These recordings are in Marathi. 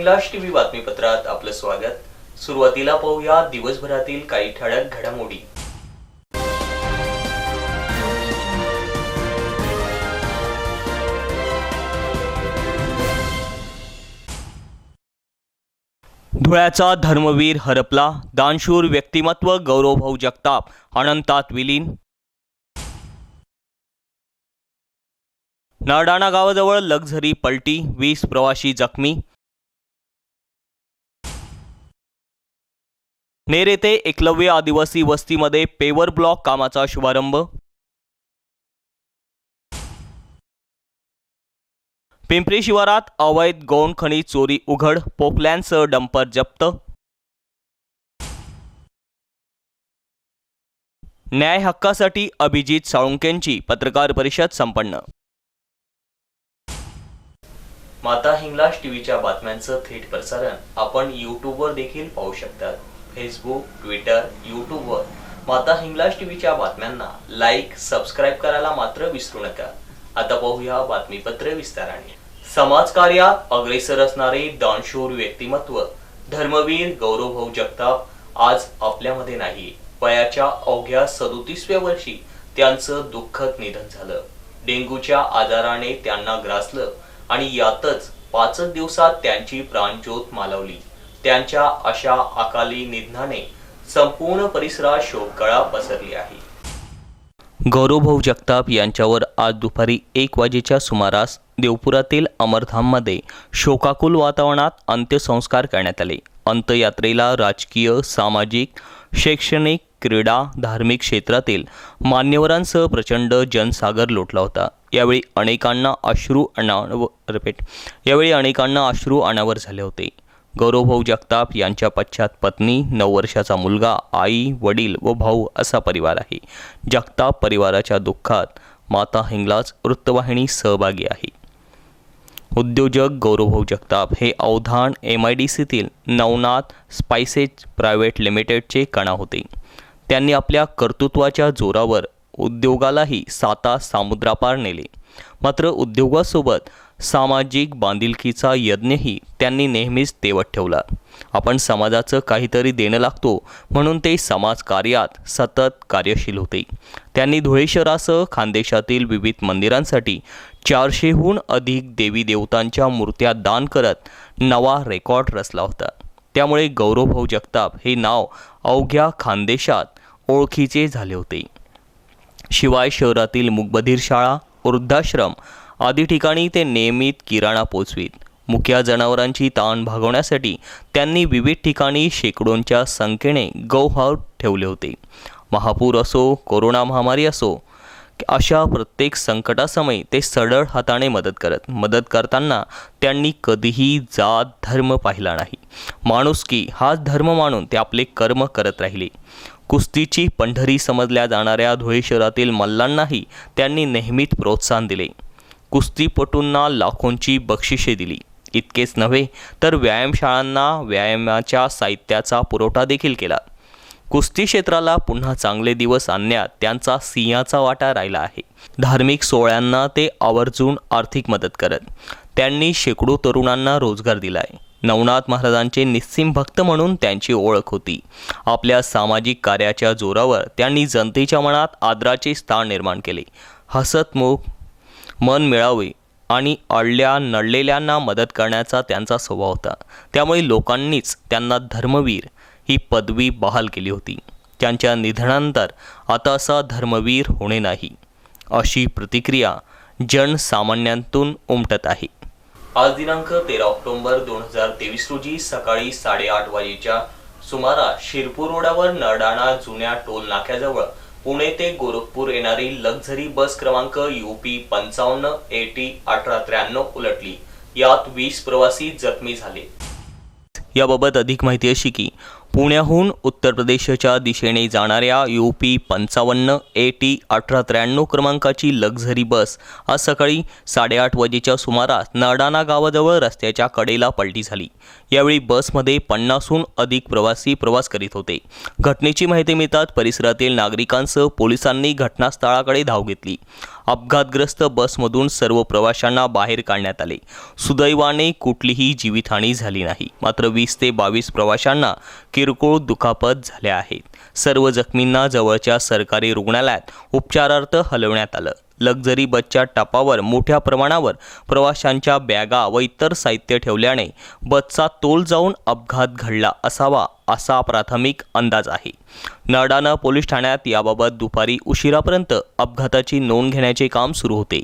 हिंगलाज टीव्ही बातमीपत्रात आपलं स्वागत। सुरुवातीला पाहूया दिवसभरातील काही ठळक घडामोडी। धुळ्याचा धर्मवीर हरपला, दानशूर व्यक्तिमत्व गौरवभाऊ जगताप अनंतात विलीन। नरडाणा गावाजवळ लक्झरी पलटी, 20 प्रवासी जखमी। नेर येथे एकलव्य आदिवासी वस्तीमध्ये पेवर ब्लॉक कामाचा शुभारंभ। पिंपरी शिवारात अवैध गौण खनिज चोरी उघड, पोकलँडसह डंपर जप्त। न्याय हक्कासाठी अभिजित साळुंकेंची पत्रकार परिषद संपन्न। माता हिंगलाज टीव्हीच्या बातम्यांचं थेट प्रसारण आपण यूट्यूबवर देखील पाहू शकता। फेसबुक, ट्विटर, यूट्यूबवर माता हिंगलाज टीव्हीच्या बातम्यांना लाईक, सबस्क्राईब करायला मात्र विसरू नका। आता पाहूया बातमीपत्र विस्ताराने। समाजकार्यात अग्रेसर असणारे दानशूर व्यक्तिमत्व धर्मवीर गौरवभाऊ जगताप आज आपल्यामध्ये नाही। वयाच्या अवघ्या 37व्या वर्षी त्यांचं दुःखद निधन झालं। डेंग्यूच्या आजाराने त्यांना ग्रासलं आणि यातच 5 दिवसात त्यांची प्राणज्योत मालवली। त्यांच्या अशा अकाली निधनाने संपूर्ण परिसरात शोककळा पसरली आहे। गौरवभाऊ जगताप यांच्यावर आज दुपारी 1 वाजेच्या सुमारास देवपुरातील अमरधाममध्ये शोकाकुल वातावरणात अंत्यसंस्कार करण्यात आले। अंत्ययात्रेला राजकीय, सामाजिक, शैक्षणिक, क्रीडा, धार्मिक क्षेत्रातील मान्यवरांसह प्रचंड जनसागर लोटला होता। यावेळी अनेकांना अश्रू अनावर झाले होते। गौरवभाऊ जगताप यांच्या पश्चात पत्नी, 9 वर्षाचा मुलगा, आई, वडील व भाऊ असा परिवार आहे। जगताप परिवाराच्या दुःखात माता हिंगलाज वृत्तवाहिनी सहभागी आहे। उद्योजक गौरवभाऊ जगताप हे अवधान MIDCतील नवनाथ स्पाइसेस प्रायव्हेट लिमिटेडचे कणा होते। त्यांनी आपल्या कर्तृत्वाच्या जोरावर उद्योगालाही साता समुद्रापार नेले। मात्र उद्योगासोबत सामाजिक बांधिलकीचा यज्ञही त्यांनी नेहमीच तेवत ठेवला। आपण समाजाचं काहीतरी देणं लागतो म्हणून ते समाजकार्यात सतत कार्यशील होते। त्यांनी धुळे शहरासह खानदेशातील विविध मंदिरांसाठी 400हून अधिक देवी देवतांच्या मूर्त्या दान करत नवा रेकॉर्ड रचला होता। त्यामुळे गौरवभाऊ जगताप हे नाव अवघ्या खानदेशात ओळखीचे झाले होते। शिवाय शहरातील मूकबधीर शाळा, वृद्धाश्रम आदी ठिकाणी ते नियमित किराणा पोचवीत। मुक्या जनावरांची ताण भागवण्यासाठी त्यांनी विविध ठिकाणी शेकडोंच्या संख्येने गौहाऊस ठेवले होते। महापूर असो, कोरोना महामारी असो, अशा प्रत्येक संकटासमयी ते सढळ हाताने मदत करताना त्यांनी कधीही जात धर्म पाहिला नाही। माणुसकी हाच धर्म मानून ते आपले कर्म करत राहिले। कुस्तीची पंढरी समजल्या जाणाऱ्या धुळे शहरातील मल्लांनाही त्यांनी नेहमीच प्रोत्साहन दिले। कुस्तीपटूंना लाखोंची बक्षिसे दिली। इतकेच नव्हे तर व्यायामशाळांना व्यायामाच्या साहित्याचा पुरवठा देखील केला। कुस्ती क्षेत्राला पुन्हा चांगले दिवस आणण्यात त्यांचा सिंहाचा वाटा राहिला आहे। धार्मिक सोहळ्यांना ते आवर्जून आर्थिक मदत करत त्यांनी शेकडो तरुणांना रोजगार दिलाय। नवनाथ महाराजांचे निस्सीम भक्त म्हणून त्यांची ओळख होती। आपल्या सामाजिक कार्याच्या जोरावर त्यांनी जनतेच्या मनात आदराचे स्थान निर्माण केले। हसतमुख मन मिळावे आणि अडल्या नडलेल्यांना मदत करण्याचा त्यांचा स्वभाव होता। त्यामुळे लोकांनीच त्यांना धर्मवीर ही पदवी बहाल केली होती। त्यांच्या निधनानंतर आता असा धर्मवीर होणे नाही, अशी प्रतिक्रिया जनसामान्यांतून उमटत आहे। आज दिनांक 13 ऑक्टोबर 2023 रोजी सकाळी 8:30 वाजेच्या सुमारास शिरपूर रोडावर नरडाणा जुन्या टोल नाक्याजवळ पुणे ते गोरखपूर येणारी लक्झरी बस क्रमांक UP 55 AT 1893 उलटली। यात 20 प्रवासी जखमी झाले। याबाबत अधिक माहिती अशी की पुण्याहून उत्तर प्रदेशच्या दिशेने जाणाऱ्या UP 55 AT 1893 क्रमांकाची लक्झरी बस आज सकाळी 8:30 वाजेच्या सुमारास नरडाणा गावाजवळ रस्त्याच्या कडेला पलटी झाली। यावेळी बसमध्ये 50हून अधिक प्रवासी प्रवास करीत होते। घटनेची माहिती मिळताच परिसरातील नागरिकांसह पोलिसांनी घटनास्थळाकडे धाव घेतली। अपघातग्रस्त बसमधून सर्व प्रवाशांना बाहेर काढण्यात आले। सुदैवाने कुठलीही जीवितहानी झाली नाही, मात्र 20 ते 22 प्रवाशांना किरकोळ दुखापत झाल्या आहेत। सर्व जखमींना जवळच्या सरकारी रुग्णालयात उपचारार्थ हलवण्यात आलं। लक्झरी बसच्या टपावर मोठ्या प्रमाणावर प्रवाशांच्या बॅगा व इतर साहित्य ठेवल्याने बसचा तोल जाऊन अपघात घडला असावा असा प्राथमिक अंदाज आहे। नरडाणा पोलीस ठाण्यात याबाबत दुपारी उशिरापर्यंत अपघाताची नोंद घेण्याचे काम सुरू होते।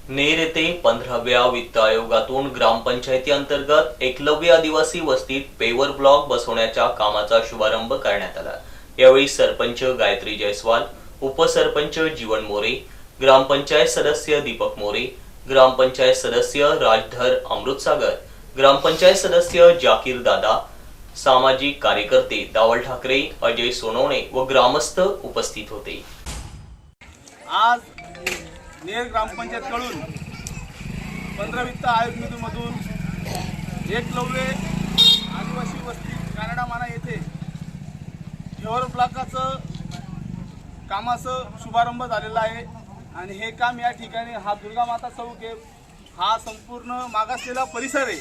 नेर येथे 15व्या वित्त आयोगातून ग्रामपंचायती अंतर्गत एकलव्य आदिवासी वस्तीत पेवर ब्लॉक बसवण्याच्या कामाचा शुभारंभ करण्यात आला। यावेळी सरपंच गायत्री जयस्वाल, उपसरपंच जीवन मोरे, ग्रामपंचायत सदस्य दीपक मोरे, ग्रामपंचायत सदस्य राजधर अमृतसागर, ग्रामपंचायत सदस्य जाकीर दादा, सामाजिक कार्यकर्ते दावल ठाकरे, अजय सोनवणे व ग्रामस्थ उपस्थित होते। आज नेर ग्रामपंचायतकडून 15 वित्त आयोग निधीमधून एकलव्य आदिवासी वस्ती कानडामाना येथे पेवर ब्लॉकाचं कामाचं शुभारंभ झालेला आहे आणि हे काम या ठिकाणी हा दुर्गा माता चौक आहे, हा संपूर्ण मागासलेला परिसर आहे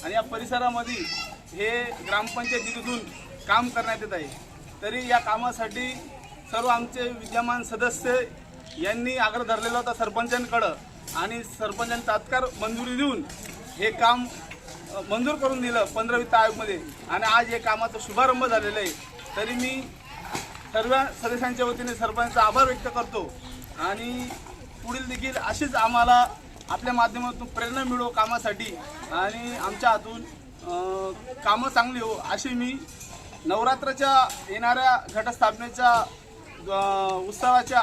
आणि या परिसरामध्ये हे ग्रामपंचायत निधीतून काम करण्यात येत आहे। तरी या कामासाठी सर्व आमचे विद्यमान सदस्य यांनी आग्रह धरलेला होता सरपंचांकडं आणि सरपंचांनी तात्काळ मंजुरी देऊन हे काम मंजूर करून दिलं 15 वित्त आयोगमध्ये आणि आज हे कामाचा शुभारंभ झालेला आहे। तरी मी सर्व सदस्यांच्या वतीने सरपंचाचा आभार व्यक्त करतो आणि पुढील देखील अशीच आम्हाला आपल्या माध्यमातून प्रेरणा मिळो कामासाठी आणि आमच्या हातून कामं चांगली हो अशी मी नवरात्राच्या येणाऱ्या घटस्थापनेच्या उत्सवाच्या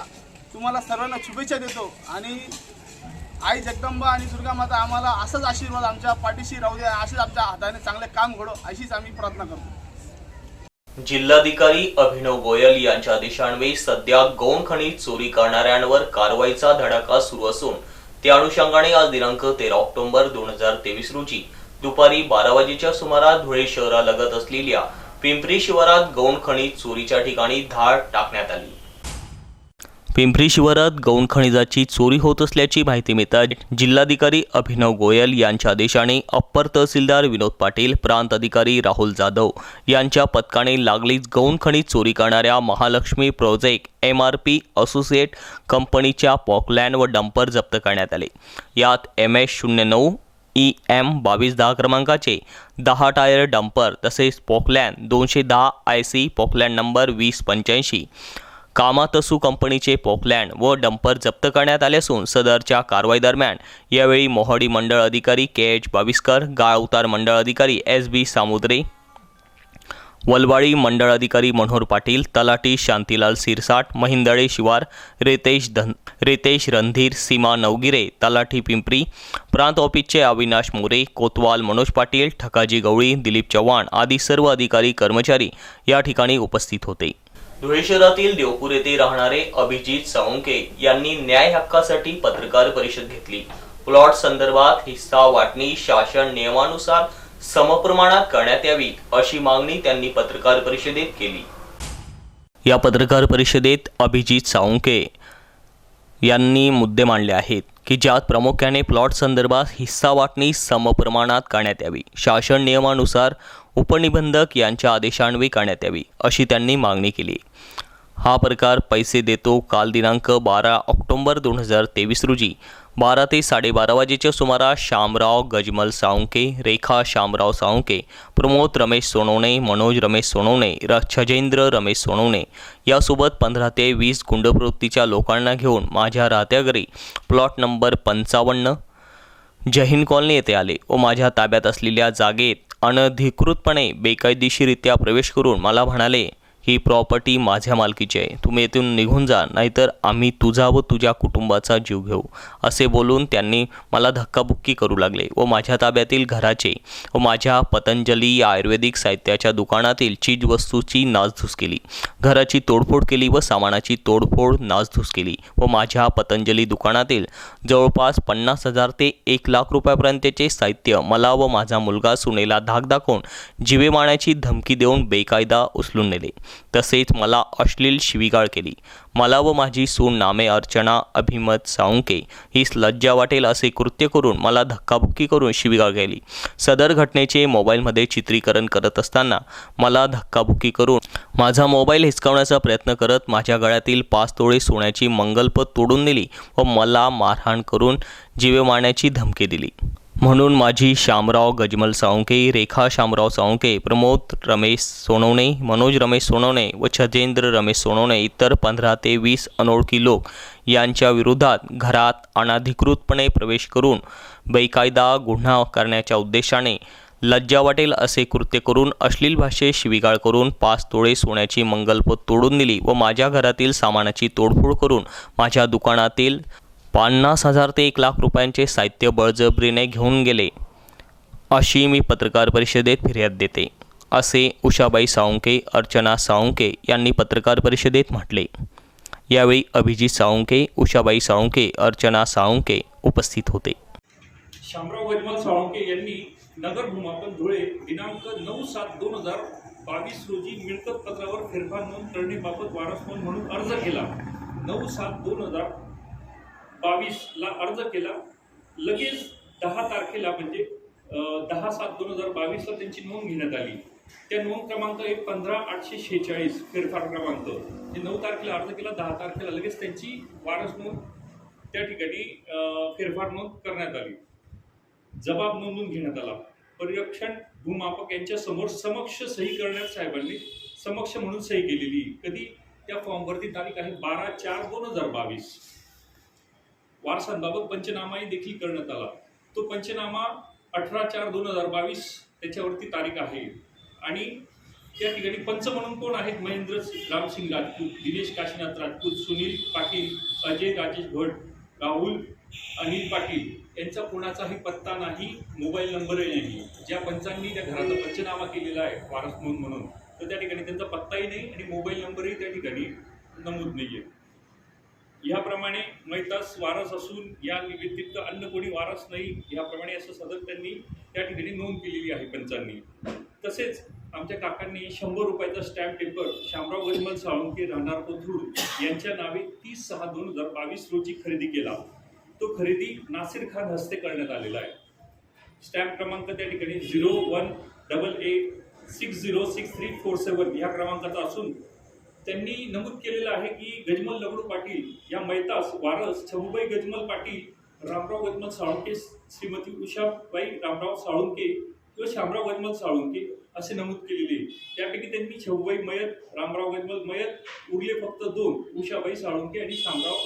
तुम्हाला सर्वांना शुभेच्छा देतो आणि आई जगदंबा आणि दुर्गा माता आम्हाला असाच आशीर्वाद आमच्या पाठीशी राहू द्या, असेच आमच्या हाताने चांगले काम घडो अशीच आम्ही प्रार्थना करतो। जिल्हाधिकारी अभिनव गोयल यांच्या आदेशान्वये सध्या गौण खनिज चोरी करणाऱ्यांवर कारवाईचा धडाका सुरू असून त्या अनुषंगाने आज दिनांक 13 ऑक्टोबर 2023 रोजी दुपारी 12 वाजेच्या सुमारास धुळे शहरालगत असलेल्या पिंपरी शिवारात गौण खनिज चोरीच्या ठिकाणी धाड टाकण्यात आली। पिंपरी शिवारात गौण खनिजाची चोरी होत असल्याची माहिती मिळताच जिल्हाधिकारी अभिनव गोयल यांच्या आदेशाने अप्पर तहसीलदार विनोद पाटील, प्रांत अधिकारी राहुल जाधव यांच्या पथकाने लागलीच गौण खनिज चोरी करणाऱ्या महालक्ष्मी प्रोजेक्ट MRP असोसिएट कंपनीच्या पॉकलँड व डंपर जप्त करण्यात आले। यात MS09 EM 2210 क्रमांकाचे 10 टायर डंपर तसेच पॉकलँड 210 IC पॉकलँड नंबर 2085 कामातसू कंपनीचे पॉकलँड व डंपर जप्त करण्यात आले असून सदरच्या कारवाई दरम्यान यावेळी मोहाडी मंडळ अधिकारी KH बाविस्कर, गाळ उतार मंडळ अधिकारी SB सामुद्रे, वलवाडी मंडळ अधिकारी मनोहर पाटील, तलाठी शांतीलाल सिरसाट, महिंदळे शिवार, रितेश रणधीर, सीमा नवगिरे, तलाठी पिंपरी, प्रांत ऑफिसचे अविनाश मोरे, कोतवाल मनोज पाटील, ठकाजी गवळी, दिलीप चव्हाण आदी सर्व अधिकारी कर्मचारी या ठिकाणी उपस्थित होते। धुळे शहरातील देवपूर येथे राहणारे अभिजित साळुंके यांनी न्याय हक्कासाठी पत्रकार परिषद घेतली। प्लॉट संदर्भात हिस्सा वाटणी शासन नियमानुसार समप्रमाणात करण्यात यावी अशी मागणी त्यांनी पत्रकार परिषदेत केली। या पत्रकार परिषदेत अभिजित साळुंके यांनी मुद्दे मांडले आहेत की ज्यात प्रामुख्याने प्लॉट संदर्भात हिस्सा वाटणी समप्रमाणात करण्यात यावी, शासन नियमानुसार उपनिबंधक यांच्या आदेशान्वये करण्यात यावी अशी त्यांनी मागणी केली। हा प्रकार पैसे देतो काल दिनांक 12 ऑक्टोबर 2023 रोजी 12 ते 12:30 वाजेच्या सुमारास शामराव गजमल साळुंके, रेखा शामराव साळुंके, प्रमोद रमेश सोनवणे, मनोज रमेश सोनवणे, छजेंद्र रमेश सोनवणे यासोबत 15 ते 20 गुंडप्रवृत्तीच्या लोकांना घेऊन माझ्या राहत्या घरी प्लॉट नंबर 55 जहीन कॉलनी येथे आले व माझ्या ताब्यात असलेल्या जागेत अनधिकृतपणे बेकायदेशीरित्या प्रवेश करून मला म्हणाले ही प्रॉपर्टी माझ्या मालकीची आहे, तुम्ही येथून निघून जा, नाहीतर आम्ही तुझा व तुझ्या कुटुंबाचा जीव घेऊ, असे बोलून त्यांनी मला धक्काबुक्की करू लागले व माझ्या ताब्यातील घराचे व माझ्या पतंजली या आयुर्वेदिक साहित्याच्या दुकानातील चीजवस्तूची नासधूस केली, घराची तोडफोड केली व सामानाची तोडफोड नासधूस केली व माझ्या पतंजली दुकानातील जवळपास 50,000 ते 1 लाख रुपयापर्यंतचे साहित्य मला व माझा मुलगा सुनेला धाक दाखवून जीवे मारण्याची धमकी देऊन बेकायदा उचलून नेले, तसेच मला अश्लील शिवीगाळ केली। मला व माझी सून नामे अर्चना अभिमत साळुंके ही लज्जा वाटेल असे कृत्य करून मला धक्काबुक्की करून शिवीगाळ केली। सदर घटनेचे मोबाईलमध्ये चित्रीकरण करत असताना मला धक्काबुक्की करून माझा मोबाईल हिसकावण्याचा प्रयत्न करत माझ्या गळ्यातील 5 तोळे सोन्याची मंगलपत तोडून नेली व मला मारहाण करून जीवे मारण्याची धमकी दिली। म्हणून माझी शामराव गजमल साळुंके, रेखा शामराव साळुंके, प्रमोद रमेश सोनवणे, मनोज रमेश सोनवणे व छजेंद्र रमेश सोनवणे इतर 15 ते 20 अनोळखी लोक यांच्या विरोधात घरात अनधिकृतपणे प्रवेश करून बेकायदा गुन्हा करण्याच्या उद्देशाने लज्जा वाटेल असे कृत्य करून अश्लील भाषेत शिवीगाळ करून 5 तोळे सोन्याची मंगलपत तोडून दिली व माझ्या घरातील सामानाची तोडफोड करून माझ्या दुकानातील 50,000 ते 1 लाख रुपयांचे साहित्य बळजबरीने घेऊन गेले, अशी मी पत्रकार परिषदेत फिर्याद देते, असे उषाबाई साळुंके, अर्चना साळुंके यांनी पत्रकार परिषदेत म्हटले। यावेळी अभिजित साळुंके, उषाबाई साळुंके, अर्चना साळुंके उपस्थित होते। शामराव गजमल साळुंके यांनी नगर भूमापन धुळे दिनांक 9/7/2022 रोजी मिळकत पत्रावर फेरफार नोंद करण्याबाबत वारस नोंद म्हणून अर्ज केला। 9/7/2022 ला अर्ज केला। लगेच 10 तारखेला म्हणजे 10/7/2022 ला त्यांची नोंद घेण्यात आली। त्या नोंद क्रमांक 15/846 फेरफार क्रमांक 9 तारखेला अर्ज केला, 10 तारखेला लगेच त्यांची वारस नोंद त्या ठिकाणी फेरफार नोंद करण्यात आली। जबाब नोंदून घेण्यात आला। पर्यवेक्षण भूमापक यांच्या समक्ष सही करण्यात साहेबांनी समक्ष म्हणून सही केलेली। कधी त्या फॉर्मवरती तारीख आहे 12/4/2022। वारसांबाबत पंचनामाही देखील करण्यात आला। तो पंचनामा 18/4/2022 त्याच्यावरती तारीख आहे। आणि त्या ठिकाणी पंच म्हणून कोण आहेत? महेंद्र रामसिंग राजपूत, दिनेश काशीनाथ राजपूत, सुनील पाटील, अजय राजेश भट, राहुल अनिल पाटील यांचा कोणाचाही पत्ता नाही, मोबाईल नंबरही नाही। ज्या पंचांनी त्या घराचा पंचनामा केलेला आहे वारस नोंद म्हणून, तर त्या ठिकाणी त्यांचा पत्ताही नाही आणि मोबाईल नंबरही त्या ठिकाणी नमूद नाहीये। याप्रमाणे मैतास वारस असून या व्यतिरिक्त अन्य कोणी वारस नाही, याप्रमाणे असं सदर त्यांनी त्या ठिकाणी नोंद केलेली आहे पंचांनी। तसेच आमच्या काकांनी 100 रुपयाचा स्टॅम्प पेपर शामराव गजमल साळुंके राहणार कोथरूड यांच्या नावे 30/6/2022 रोजी खरेदी केला। तो खरेदी नासिर खान हस्ते करण्यात आलेला आहे। स्टॅम्प क्रमांक त्या ठिकाणी 0188606347 या क्रमांकाचा असून त्यांनी नमूद केलेलं आहे की गजमल दगडू पाटील या मैतास वारस छबुबाई गजमल पाटील, रामराव गजमल साळुंके, श्रीमती उषाबाई रामराव साळुंके किंवा शामराव गजमल साळुंके असे नमूद केलेले। त्यापैकी त्यांनी छबुबाई मयत, रामराव गजमल मयत, उरले फक्त 2 उषाबाई साळुंके आणि शामराव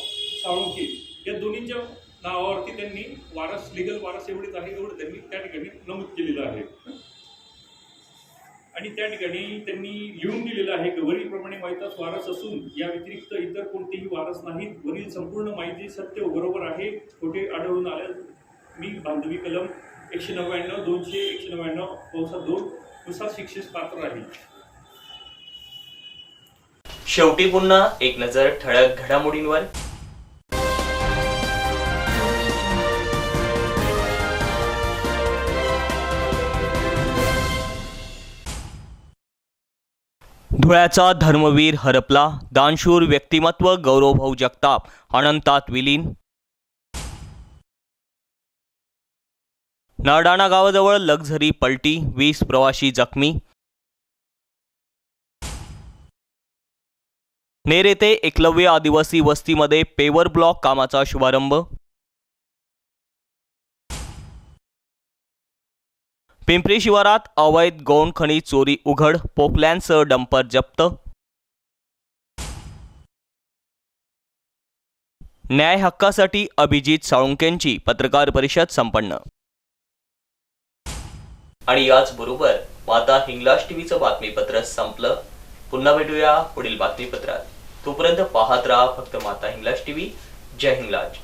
साळुंके या दोन्हींच्या नावावरती त्यांनी वारस, लिगल वारस एवढेच आहे एवढं त्यांनी त्या ठिकाणी नमूद केलेलं आहे। आणि त्या ठिकाणी त्यांनी लिहून दिलेलं आहे की वरीलप्रमाणे मैतास वारस असून या व्यतिरिक्त इतर कोणतेही वारस नाहीत। वरील संपूर्ण माहिती सत्य व बरोबर आहे। खोटे आढळून आल्यास मी बांधवी कलम 199, 200, 199/2 नुसार शिक्षेस पात्र राहील। शेवटी पुन्हा एक नजर ठळक घडामोडींवर। धुळ्याचा धर्मवीर हरपला, दानशूर व्यक्तिमत्व गौरवभाऊ जगताप अनंतात विलीन। नरडाणा गावाजवळ लक्झरी पलटी, 20 प्रवासी जखमी। नेर येथे एकलव्य आदिवासी वस्तीमध्ये पेवर ब्लॉक कामाचा शुभारंभ। पिंपरी शिवारात अवैध गौण खनिज चोरी उघड, पोकलॅनसह डंपर जप्त। न्याय हक्कासाठी अभिजित साळुंकेंची पत्रकार परिषद संपन्न। आणि याचबरोबर आता हिंगलाज टीव्हीचं बातमीपत्र संपलं। पुन्हा भेटूया पुढील बातमीपत्रात. तोपर्यंत पाहत राहा फक्त माता हिंगलाज टीव्ही. जय हिंगलाज.